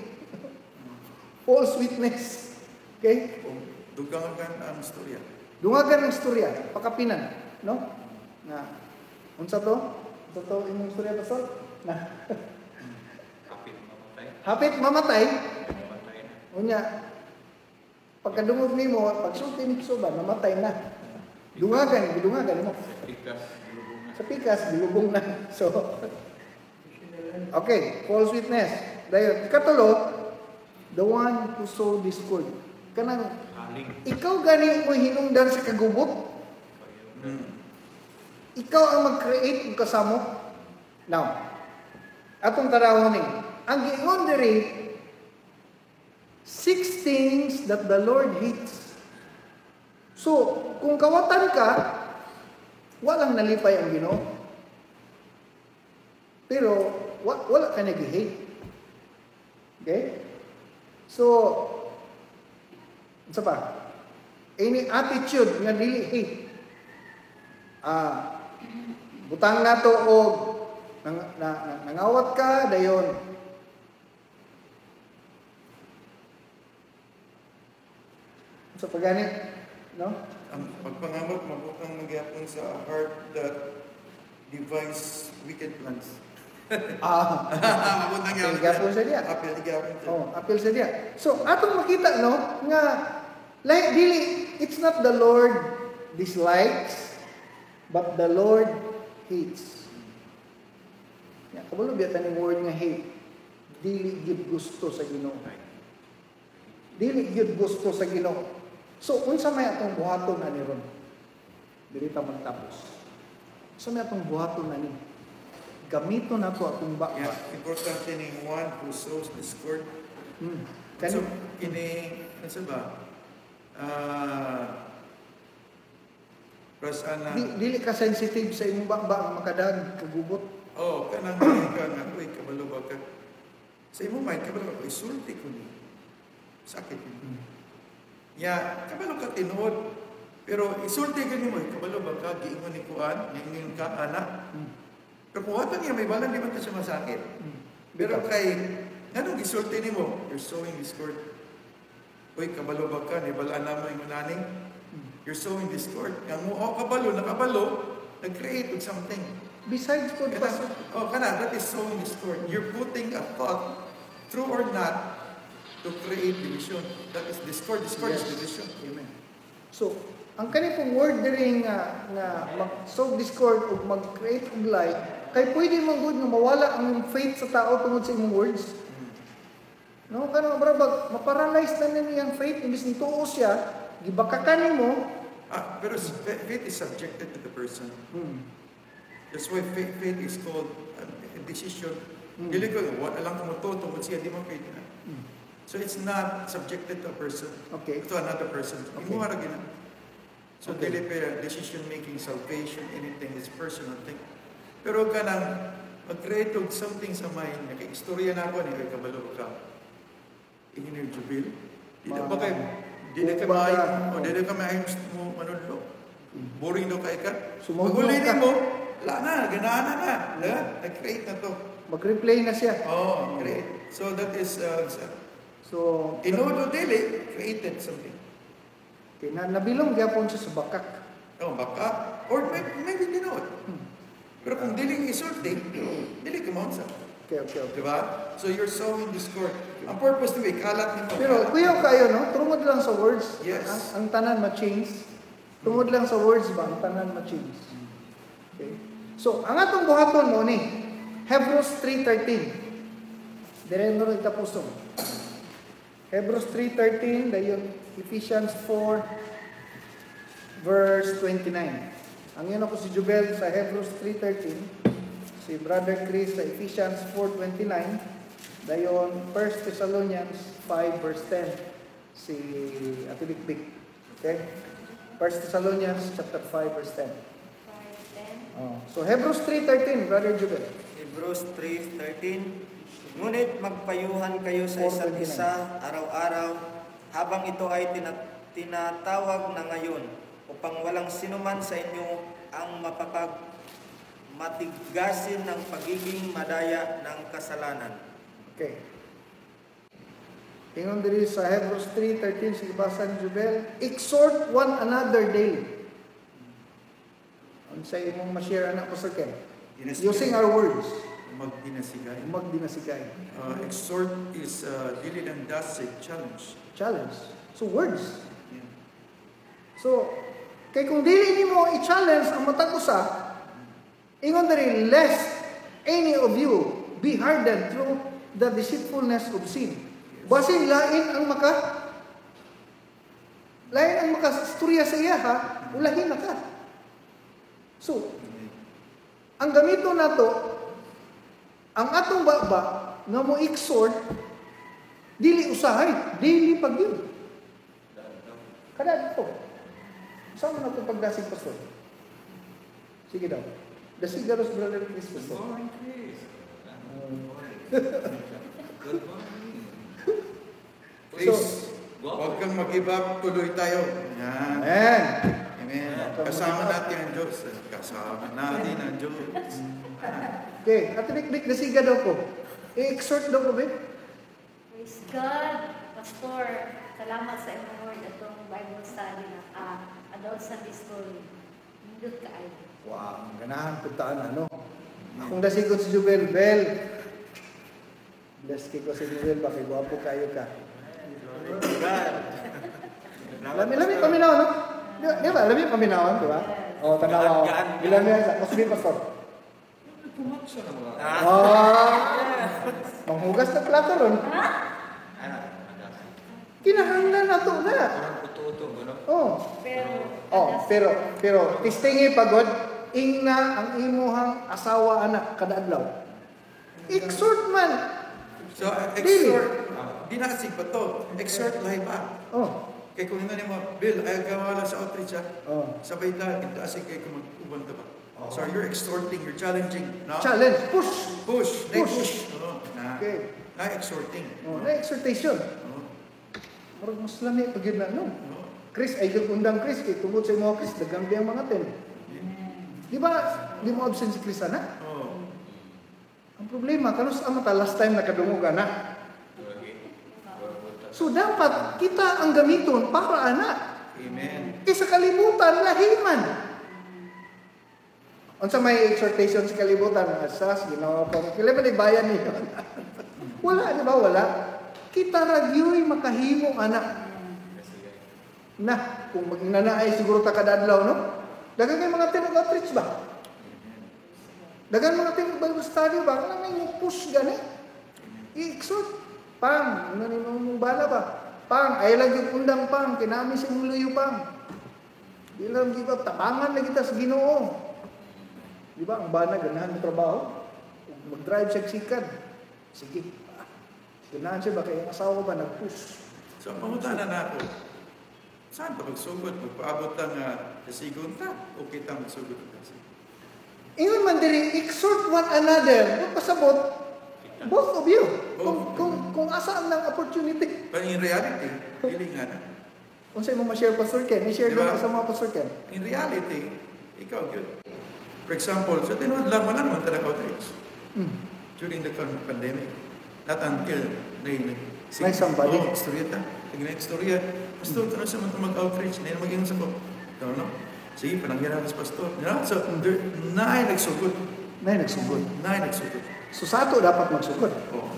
False witness. Okay? Dugangan ang istorya. Dungagan ang istorya, pakapinan, no? Na unsa to? Unsa to imong istorya pastor? Na hapit mamatay. Unya pagkadungog nimo, pagsulti ni Kisoba, namatay na. Dungagan mo. Sa pikas, dilubong na. So, okay, false witness. Dayon, ikatulo, the one who sow discord. Kanang, ikaw gani mo hinungdan sa kagubot. Ikaw ang mag-create ng kasamo. Now, atong tarawon ni, ang giingon diri, 6 things that the Lord hates. So, kung kawatan ka, walang nalipay ang Ginoo. Pero, wala ka nag-hate. Okay? So, ano pa? Any attitude nga dili hate. Butang na to o nangawat ka, dayon. So, pagganit, no? Ang pagpangamot, mabukang magyapon sa heart that devise wicked plans. Mabutang apil gyapon sa diya. Apil sa diya. So, atong makita, no, nga, like, it's not the Lord dislikes, but the Lord hates. Yeah, kabalo biya taning word nga hate. Dili gyud gusto sa Ginoo. Dili gyud gusto sa Ginoo. So, unsa may atong buhaton ani ron? Dili ta magtapos. Unsa may atong buhaton ani? Gamiton nato atong bakba. Yeah, importante ni one who sows discord. So, ano ba? Dili ka sensitive sa imong bakba nga makadag kagubot. Kanang ka nga, uy, kabalo ba ka? Sa imong mind, kabalo ba, isulti ko ni. Sakit yun. Kabalo ka tinuod. Pero isulti ka ni mo, kabalo ba ka, giingon ni Kuan, giingon ka, anak. Pero kung watan niya, may balang di ba ito siya masakit. Pero kay, anong isulti ni mo? You're sowing discord. Uy, kabalo ba ka, nibalaan naman yung naning. You're sowing discord. Yang mo, kabalo, nakabalo, nag-create of something. Besides good pastor. That is sowing discord. You're putting a thought, true or not, to create division. That is discord. Discord is division. Amen. So, ang kanipong word diri nga mag-sow discord o mag-create og lie, kay pwede man gud nga mawala ang faith sa tao tungod sa imong words. No, kanang brabag maparalyze na niyang faith imbis ni tuo siya, gibakakan nimo. Pero faith is subjected to the person. That's why faith is called a decision. Dili ko alang ko mo to tungod siya di mo faith na. So it's not subjected to a person, to another person. Okay. So dili pa decision-making, salvation, anything, it's personal thing. Pero kanang mag-create of something sa mind, kay istorya na ako, kay kabalo ka. Engineer Jubil, dili ka maayong mo manudlo. Boring daw kay ka. Sumugod Pag-uli ka. mo, wala na, ganahan na. Nag-create na to. Mag-replay na siya. Oh, create. So that is, So, Tinodo Dili created something. nabilong gyapon siya sa bakak. Oh, baka, or maybe Tinood. Pero kung diling isulti, dili ka maunsa. Okay. Diba? So you're sowing discord. Ang purpose nito, ikalat nito. Pero kuya kayo, no? Tungod lang sa words. Yes. Ang tanan ma-change. Tungod lang sa words ba, ang tanan ma-change. Okay. So, ang atong buhaton mo ni, Hebrews 3:13. Direndo rin tapusong. Hebrews 3:13, dayon Ephesians 4, verse 29. Ang yun ako si Jubel sa Hebrews 3:13. Si Brother Chris sa Ephesians 4:29. Dayon 1 Thessalonians 5 verse 10. Si Ate Bikbik. Okay? 1 Thessalonians chapter 5 verse 10. Oh. So Hebrews 3:13, Brother Jubel. Hebrews 3:13. Ngunit magpayuhan kayo sa isa't isa araw-araw habang ito ay tinatawag na ngayon upang walang sinuman sa inyo ang matigasin ng pagiging madaya ng kasalanan. Okay. Tingnan diri sa Hebrews 3:13, sige basa ni Jubel. Exhort one another daily. Ano sa imong ma-share anak ko Sir Ken? Using our words. Magdinasigay. Exhort is dili lang dasig, challenge. Challenge. So words. So, kay kung dili nimo i-challenge ang matag usa, ingon diri, lest any of you be hardened through the deceitfulness of sin. Basin lain ang makastorya sa iya ha, ulahin na ka. So, ang gamito nato, ang atong baba nga mo exhort, dili usahay, dili pagyud. Kada dito. Saan mo na itong pagdasig, Pastor? Sige daw. Dasigaros, Brother Chris, Pastor. Good morning, Chris. Good morning. Please, huwag kang mag-give up, tuloy tayo. Yan. Amen. Amen. Kasama natin ang Diyos. Kasama natin ang Diyos. Okay, Ate Bikbik, dasiga daw ko. I-exhort daw ko, Bik. Praise God, Pastor. Salamat sa inyong word itong Bible study na adult Sunday school. Nindot ka ay. Wow, ang ganahan puntaan ano. Akong dasigot si Jubel, Bel. Bless ko si Jubel, bakit guwapo kayo ka. Lami paminaw, no? Di ba? Lami paminawan, di ba? O, tanawa. Ilan yan sa? Masubi, Pastor. Pumaksa na mga. Manghugas na plato ron. Kinahanglan na to na. Parang puto-uto, gano'n? Pero tistingi pagod, ingna ang imuhang asawa anak kada adlaw. Exhort man. So, exhort. Dinasig pa to. Exhort lahi ba? Kaya kung hindi mo, Bill, ayaw gawa lang sa outreach ha. Sabay na, dinasig kayo kung mag-uban ka ba? So you're exhorting, you're challenging. No? Challenge. Push. Push. Okay. Na-exhorting. Na-exhortation. Marag mas lami pag yun na, no? Chris, ay yung undang Chris, kay tungkol sa mga Chris, dagang biyang mga ten. Di ba, di mo absent si Chris, anak? Ang problema, kanus amata, last time nakadungugan na. So dapat kita ang gamiton para anak. Amen. Sa kalibutan, lahiman. Unsa may exhortation sa kalibutan, asas, ginawa pa. Kailan ba bayan niyo? Wala, di ba? Wala. Kita ragyo'y makahimo, anak. Na, kung magnanaay siguro ta kada adlaw, no? Dagan kay mga tinog outreach ba? Dagan mga tinog Bible study ba? Kailan may push gani? I-exhort. Pang, ano ni mong bala ba? Pang, ay lang yung undang pang, kinami si muluyo pang. Di lang give up, tapangan na kita sa Ginoo. Di ba, ang bana, ganahan ng trabaho. Mag-drive siya sikat. Sige. Ganahan siya ba, kaya ang asawa ba, nag-push. So, pangutanan na ako. Saan pa magsugod? Magpaabot ang kasigon ta? O kita magsugod ang kasigon? Ingon man diri, exhort one another. Magpasabot, both of you. Kung asaan ng opportunity. But in reality, feeling nga na. Kung sa'yo mo ma-share, Pastor Ken, i-share Diba? doon sa mga Pastor Ken. In reality, ikaw yun. For example, sa tinuod lang mo lang outreach during the pandemic. Not until May somebody. Istorya ta. Istorya. Pastor, ano sa mga mag-outreach? Na yun maging sa ko. Ito, no? Sige, panangyaran sa pastor. So, naay nagsugod. Nay nagsugod. Naay nagsugod. So sa ato dapat magsugod. Oh.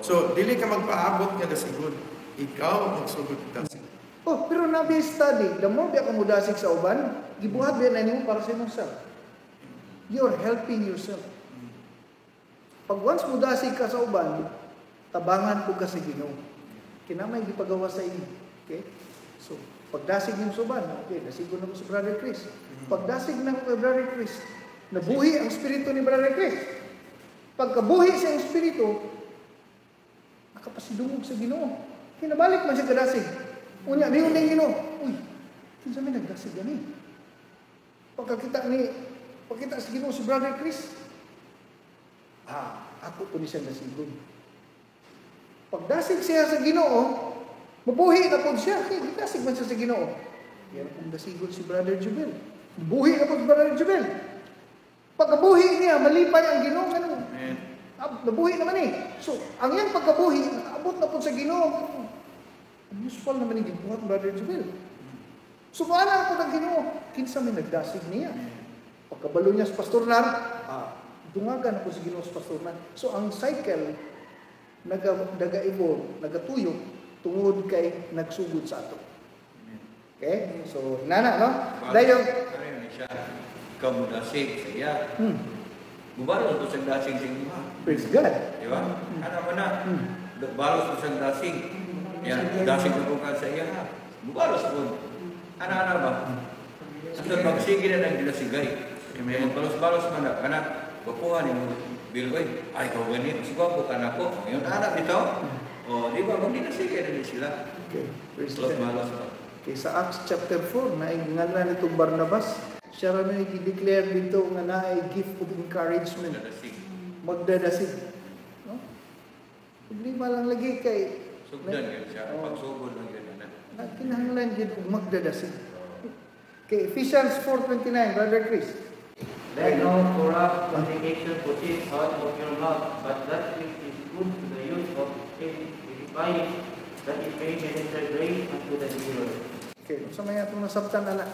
So, dili ka magpaabot nga dasigod. Ikaw magsugod dasig. Oh, pero nabi study, the more biya ka mudasig sa uban, gibuhat biya na nimo para sa imong self. You're helping yourself. Pag once mudasig ka sa uban, tabangan ko ka sa Ginoo. Kinamay gipagawa sa inyo. Okay? So, pagdasig niyo sa uban, okay, dasigon na ko si Brother Chris. Pagdasig na ko kay Brother Chris, nabuhi ang espiritu ni Brother Chris. Pagkabuhi sa espiritu, nakapasidungog sa Ginoo. Kinabalik man siya kadasig. Unya, niyon na Ginoo. Uy, kinsa may nagdasig gani? Pagkakita sa Ginoo si Brother Chris, ako po ni siya nasigon. Pagdasig siya sa Ginoo, mabuhi na po siya. Kaya gidasig man siya sa Ginoo. Yan ang dasigon si Brother Jubel. Mabuhi na po si Brother Jubel. Pagkabuhi niya, malipay ang Ginoo. Nabuhi naman eh. So, ang yan pagkabuhi, nakaabot na po sa Ginoo. Useful naman yung gibuhat, Brother Jubel. So, paano po ng Ginoo? Kinsa may nagdasig niya. Pagkabalo niya sa Pastor Nar, dungagan na po si Ginoo sa Pastor Nar. So, ang cycle, nag-evolve, nagatuyo, tungod kay nagsugod sa ato. Okay? So, nana, no? Dahil Ano yun siya? Ikaw mo dasig sa iya. Bubalos ko sa dasig sa iya. praise God. Di ba? Ano mo na? Balos ko sa dasig. Yan, dasig ko ka sa iya. Bubalos ko. Ano ba? Sa magsige na ng ginasigay. Magbalos-balos man na. Anak, bapuhan yung bilway. Ay, ikaw ganito. Siguro ko ka na po. Ngayon, anak dito. O, di ba? Hindi na sige na sila. Okay. Praise Balos God. balos pa. Okay, sa Acts chapter 4, naingalan itong Barnabas, siya rin ay i-declare dito nga na ay gift of encouragement. Dasig. Magdadasig. No? Problema lang lagi kay Sugdan yun siya. Pagsugod lang yun. kinahanglan din kung magdadasig. Okay, Ephesians 4:29, Brother Chris. Let no corrupt communication proceed out of your mouth, but that which is good to the use of edifying, that it may minister grace unto the hearer. Okay, sa may atong nasabtan na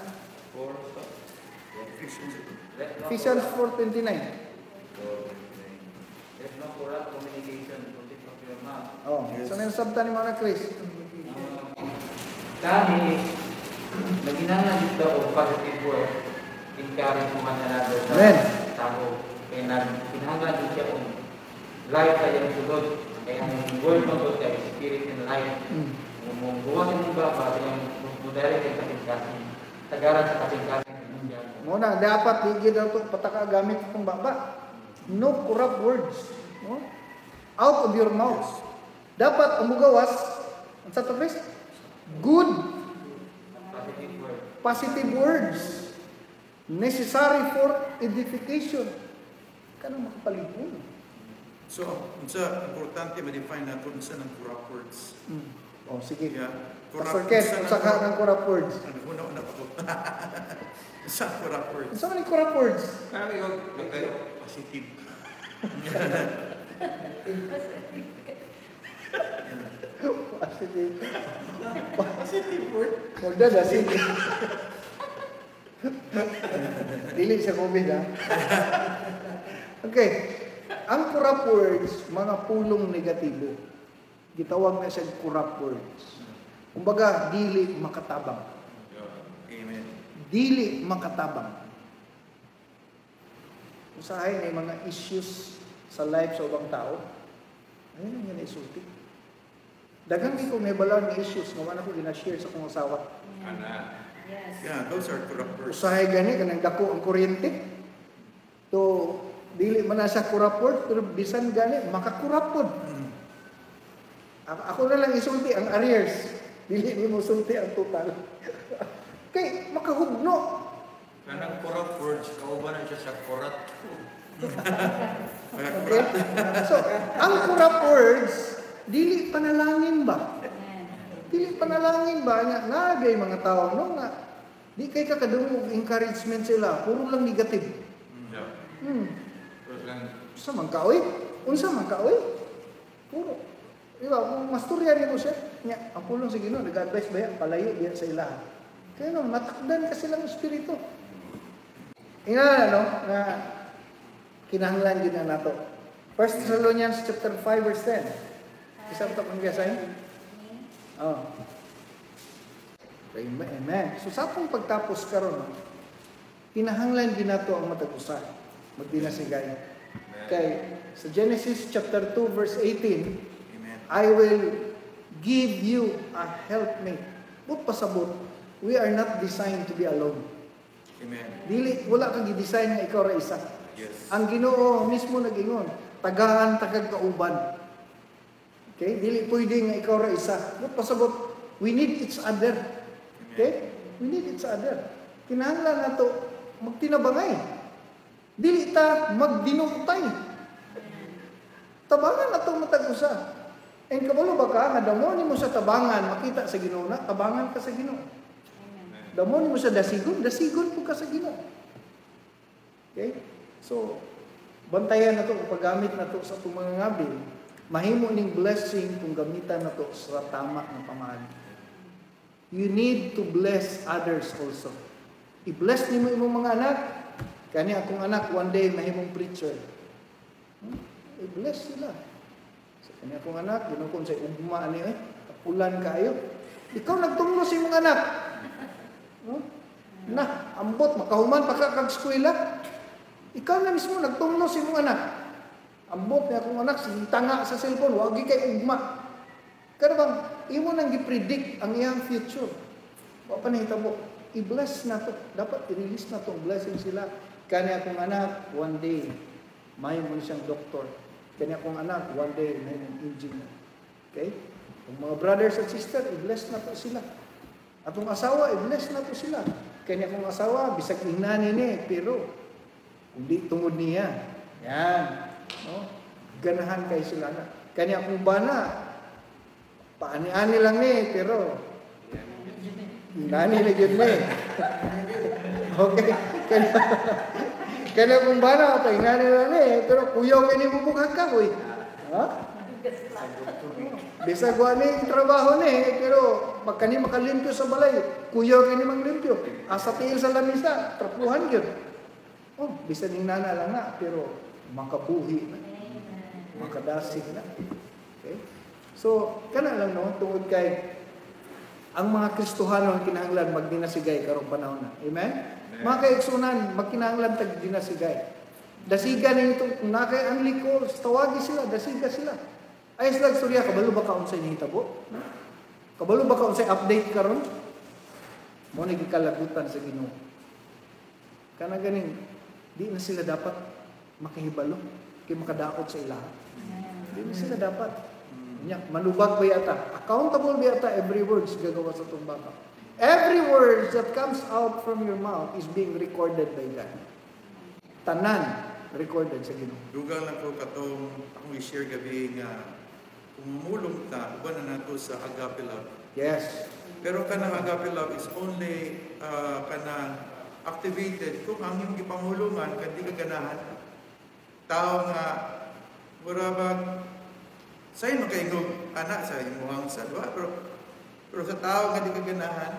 Let no Ephesians corrupt- 4:29. Let no corrupt communication proceed out of your mouth. Oh, sa may nasabtan ni mga Chris. Kami, naginangan dito o positive word, encourage one another sa Amen. tao. Kaya kinahanglan din siya kung life tayo ng sulod. Kaya ang word ng God ay spirit and life. Kung buwan ng iba, pati yung mudari kay kasing-kasing. Tagaran sa kasing-kasing. Muna, dapat digid na ito pataka gamit itong baba. No corrupt words. No? Out of your mouth. Dapat ang mugawas, ang sa Chris? Good, Positive word. positive words. Necessary for edification. Kanang makapalipon. So, unsa importante ma-define nato unsa ng corrupt words. Oh, sige. Yeah. Pastor Ken, unsa kung sa ka ng corrupt words. Ano, una pa ko. Unsa ang corrupt words? Unsa man yung corrupt words? Parang yung positive. Positive. Positive word. Magdadasig. Dili sa COVID, ha? Okay. Ang corrupt words, mga pulong negatibo. Gitawag na siya corrupt words. Kumbaga, dili makatabang. Amen. Dili makatabang. Usahay na mga issues sa life sa ubang tao. Ayun ang yan isulti. Daghang ko may balang nga issues nga wala ko gina-share sa kong asawa. Ana. Yes. Yeah, those are corrupt words. Usahay gani kanang dako ang kuryente. To dili man na siya corrupt word, pero bisan gani makakurap pod. Ako na lang isulti ang arrears. Dili mo sulti ang total. Kay makahugno. Kanang corrupt words, kauban na siya sa corrupt. Okay? So, ang corrupt words, dili panalangin ba? Amen. Dili panalangin ba nya nagay mga tao no nga di kay kakadungog encouragement sila, puro lang negative. Unsa man ka oy? Unsa man ka oy? Puro. Diba, kung masturyan mo siya, nya, ang pulong sa Ginoo nag-advise ba yan, palayo diyan sa ilaha. Kaya no, matakdan kasi lang espiritu. Ina no, na kinahanglan gid na nato. 1 Thessalonians chapter 5 verse 10. Isa pa pang gasay. Oh. Amen. So sa atong pagtapos karon, kinahanglan gid nato ang matagusan. Magdinasigay. Kay sa Genesis chapter 2 verse 18, I will give you a helpmate. But pasabot, we are not designed to be alone. Amen. Dili, wala kang i-design nga ikaw ra isa. Yes. Ang Ginoo mismo nag-ingon, tagahan tagag kauban. Okay? Dili pwede nga ikaw ra isa. But pasabot, we need each other. Okay? We need each other. Kinahanglan nato magtinabangay. Dili ta magdinungtay. Tabangan nato matag-usa. And kabalo ba ka, nga damo nimo sa tabangan, makita sa Ginoo na, tabangan ka sa Ginoo. Damo nimo sa dasigon, dasigon po ka sa Ginoo. Okay? So, bantayan na to, paggamit na to sa itong mga ngabil, mahimo ning blessing kung gamitan na to sa tama ng pamahalaan. You need to bless others also. I-bless nimo imong mga anak. Kani akong anak, one day, mahimong preacher. I-bless sila. Kani akong anak, ginukon sa ugma ani kapulan kaayo. Ikaw nagtunglo sa imong anak. No? Na, ambot makahuman pa ka kag eskwela. Ikaw na mismo nagtunglo sa imong anak. Ambot ni akong anak sige tanga sa cellphone, wag kay ugma. Kada bang imo nang gi-predict ang iyang future. Wa pa nahitabo. I-bless na to. Dapat i-release na tong blessing sila. Kani akong anak, one day mahimo siyang doktor. Kani akong anak, one day, may engineer. Okay? Ang mga brothers at sisters, i-bless na po sila. Atong asawa, i-bless na po sila. Kani akong asawa, bisag inani ni, pero kung di tungod niya. Yan. No? Ganahan kayo sila na. Kani akong bana, paani-ani lang ni, pero inani na yun ni. Okay? Kaya kung bana, paingani lang pero kuyaw kayo ni bubukag ka, boy. Ha? Bisa gwa ni trabaho ni, pero pagka ni makalimpyo sa balay, kuyaw kayo ni manglimpyo. Asa tiil sa lamisa, trapuhan yun. Oh, bisa ning nana lang na, pero makabuhi na. Makadasig na. Okay? So, kana lang no, tungod kay ang mga Kristohano ang kinahanglan magdinasigay karong panahon na. Amen? Mga kaigsunan, magkinahanglan tag dinasigay. Dasiga nito, kung nakay ang liko, tawagi sila, dasiga sila. Ay sila istorya, kabalo ba ka unsay nahitabo? Kabalo ba ka unsay update karon? Mo nagikalabutan sa Ginoo. Kana ganing di na sila dapat makahibalo kay makadaot sa ilaha. Di na sila dapat. Nya manubag ba yata? Accountable ba yata every words gagawa sa tong baka? Every word that comes out from your mouth is being recorded by God. Tanan recorded sa Ginoo. Dugang lang ko katong akong i-share gabi nga umulong ta uban na nato sa agape love. Yes. Pero kanang agape love is only kanang activated kung ang imong gipangulungan kan di ka ganahan. Tao nga murabag say makaingog anak sa imong salwa pero sa tao nga di ka ganahan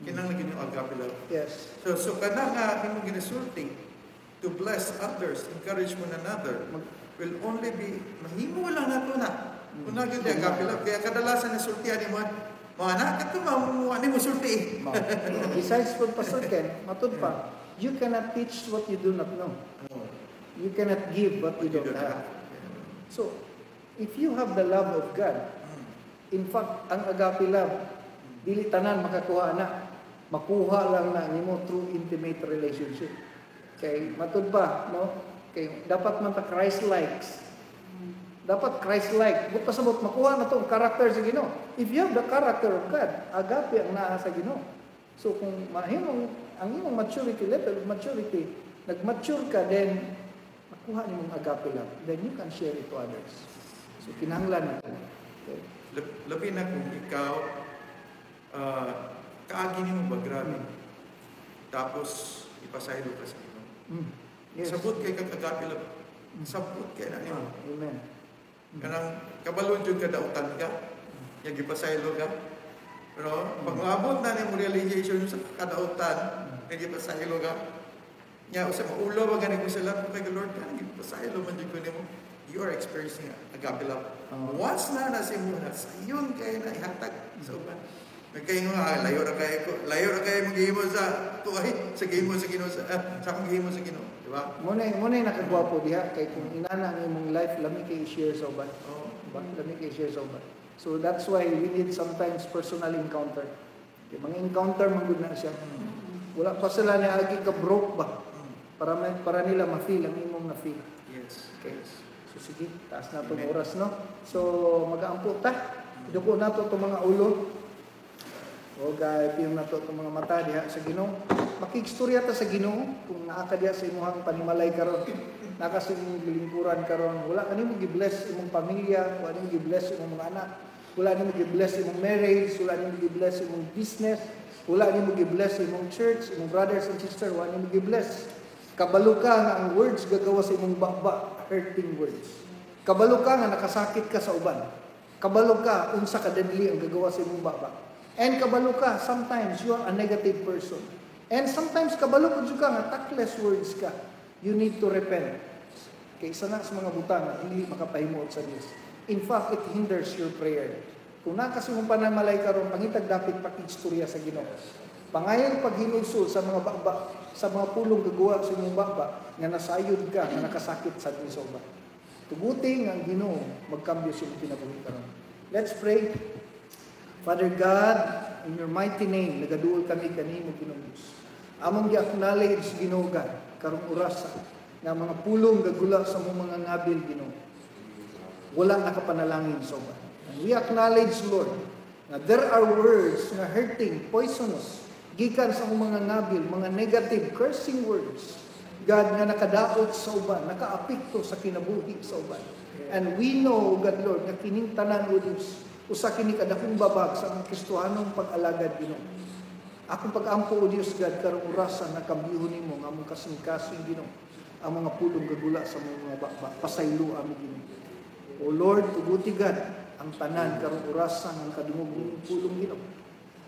kinahanglan yung agape love. Yes. So kanang nga imong ginasulti to bless others, encourage one another will only be mahimo lang nato na. Kung nagyud di agape love kaya kadalasan na sultihan ni mo anak kato mo ani mo sulti. Besides for Pastor Ken, matud pa, you cannot teach what you do not know. You cannot give what you don't have. So, if you have the love of God, in fact, ang agape love, dili tanan makakuha na. Makuha lang na nimo through intimate relationship. Kay matud pa, no? Kay dapat man ta Christ-likes. Dapat Christ-like. But pasabot makuha na tong character sa Ginoo. If you have the character of God, agape ang naa sa Ginoo. So kung mahimong ang imong maturity level, maturity, nag-mature ka, then makuha nimong agape love. Then you can share it to others. So kinahanglan natin. Okay. Labi na kung ikaw, kaagi mo ba, grabe. Tapos, ipasaylo ka sa Ginoo. Yes. Sabot kay kagagapi lang. Sabot kay na nimo. Amen. Kanang kabalon jud ka dautan ka. Yang gipasaylo ka. Pero pag maabot na nimo realization sa kadautan, nga gipasaylo ka. Nya usa maulo ba gani ko sila kay Lord ka gipasaylo man jud ko nimo. You are experiencing agape love. Once na nasimo na sayon kay na ihatag sa uban. Nagkayo nga layo ra kay maghimo sa tuay sa gihimo sa Ginoo sa akong gihimo sa Ginoo, di ba? Muna nakagwapo diha kay kung inana ang imong life lami kay share sa uban. Lami kay share sa uban. So that's why we need sometimes personal encounter. Yung mga encounter man gud na siya. Wala pa sila ni agi ka broke ba? Para nila ma-feel ang imong na-feel. Yes. Okay. So sige, taas na itong oras, no? So mag-aampo ta. Iduko na ito itong mga ulo. O gaypiyong na ito itong mga mata diha sa Ginoo. Makikstorya ta sa Ginoo kung naa ka diha sa imuhang panimalay karon. Naka sa imong gilingkuran karon. Wala ka nimo gi-bless imong pamilya, wala nimo gi-bless imong mga anak. Wala nimo gi-bless imong marriage, wala nimo gi-bless imong business, wala nimo gi-bless imong church, imong brothers and sisters, wala nimo gi-bless. Kabalo ka nga ang words gagawa sa imong baba, hurting words. Kabalo ka nga nakasakit ka sa uban. Kabalo ka unsa ka deadly ang gagawa sa imong baba. And kabalo ka, sometimes you are a negative person. And sometimes kabalo ko ka nga tactless words ka. You need to repent. Kay isa na sa mga butang na hindi makapahimuot sa Diyos. In fact, it hinders your prayer. Kung nakasi mong panamalay karon, pangitag dapat pakistorya sa Ginoo. Pangayang paghinulsol sa mga baba, sa mga pulong gagawa sa imong baba, nga nasayod ka, nga nakasakit sa Diyos ba. Tuguting ang Ginoo, magkambyo sa imong kinabuhi karon. Let's pray. Father God, in your mighty name, nagaduol kami kanimo Ginoong Dios. Among gi-acknowledge Ginoo God, karong orasa, nga mga pulong gagula sa mga ngabil Ginoo. Walang nakapanalangin sa uban. And we acknowledge, Lord, na there are words na hurting, poisonous, gikan sa mga ngabil, mga negative, cursing words, God, nga nakadaot sa uban, nakaapekto sa kinabuhi sa uban. And we know, God Lord, na kining tanan o Diyos, usa kini kadakong babag sa mga Kristohanong pag-alagad Ginoo. Akong pag-ampo o Diyos God karong orasan na kambihon nimo nga among kasing-kasing Ginoo. Ang mga pulong gagula sa mga baba, pasaylo ami Ginoo. O Lord, tuguti God ang tanan karong orasan ang kadungog ning pulong Ginoo.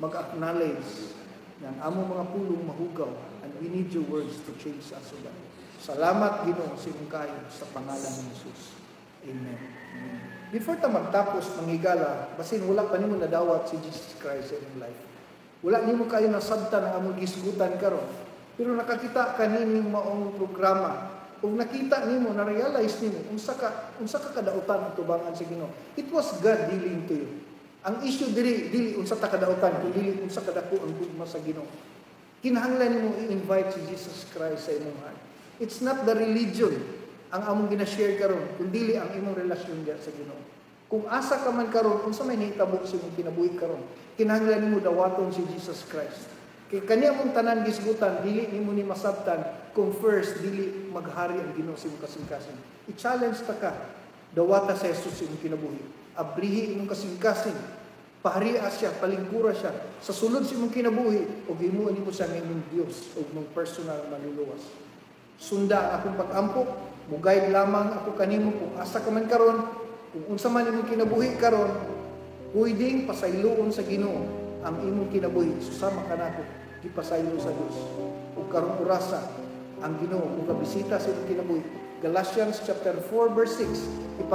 Mag-acknowledge nga ang among mga pulong mahugaw and we need your words to change us, O God. Salamat Ginoo sa imong kayo sa pangalan ni Jesus. Amen. Before ta magtapos manghigala, basin wala pa nimo nadawat si Jesus Christ sa imong life. Wala nimo kayo nasabtan ang among gisgutan karon. Pero nakakita ka nining maong programa. Kung nakita nimo, na-realize nimo unsa ka kadautan ang tubangan sa Ginoo. It was God dealing to you. Ang issue dili unsa ta kadautan, kundi dili unsa kadako ang gugma sa Ginoo. Kinahanglan nimo i-invite si Jesus Christ sa imong heart. It's not the religion ang among gina-share karon, kundi ang imong relasyon diha sa Ginoo. Kung asa ka man karon, unsa may nahitabo sa imong kinabuhi karon, kinahanglan nimo dawaton si Jesus Christ. Kay kaniya mong tanan gisgutan, dili nimo ni masabtan kung first dili maghari ang Ginoo sa imong kasing-kasing. I-challenge ta ka, dawata sa Jesus sa imong kinabuhi. Abrihi imong kasing-kasing. Pahariya siya, palingkura siya sa sulod sa imong kinabuhi ug himuon nimo sa imong Dios ug imong personal manluluwas. Sunda ang akong pag-ampo, mugay lamang ako kanimo kung asa ka man karon, kung unsa man imong kinabuhi karon, pwedeng pasayloon sa Ginoo ang imong kinabuhi. Susama ka nako gipasaylo sa Dios. Ug karong orasa ang Ginoo kung kabisita sa imong kinabuhi. Galatians chapter 4 verse 6.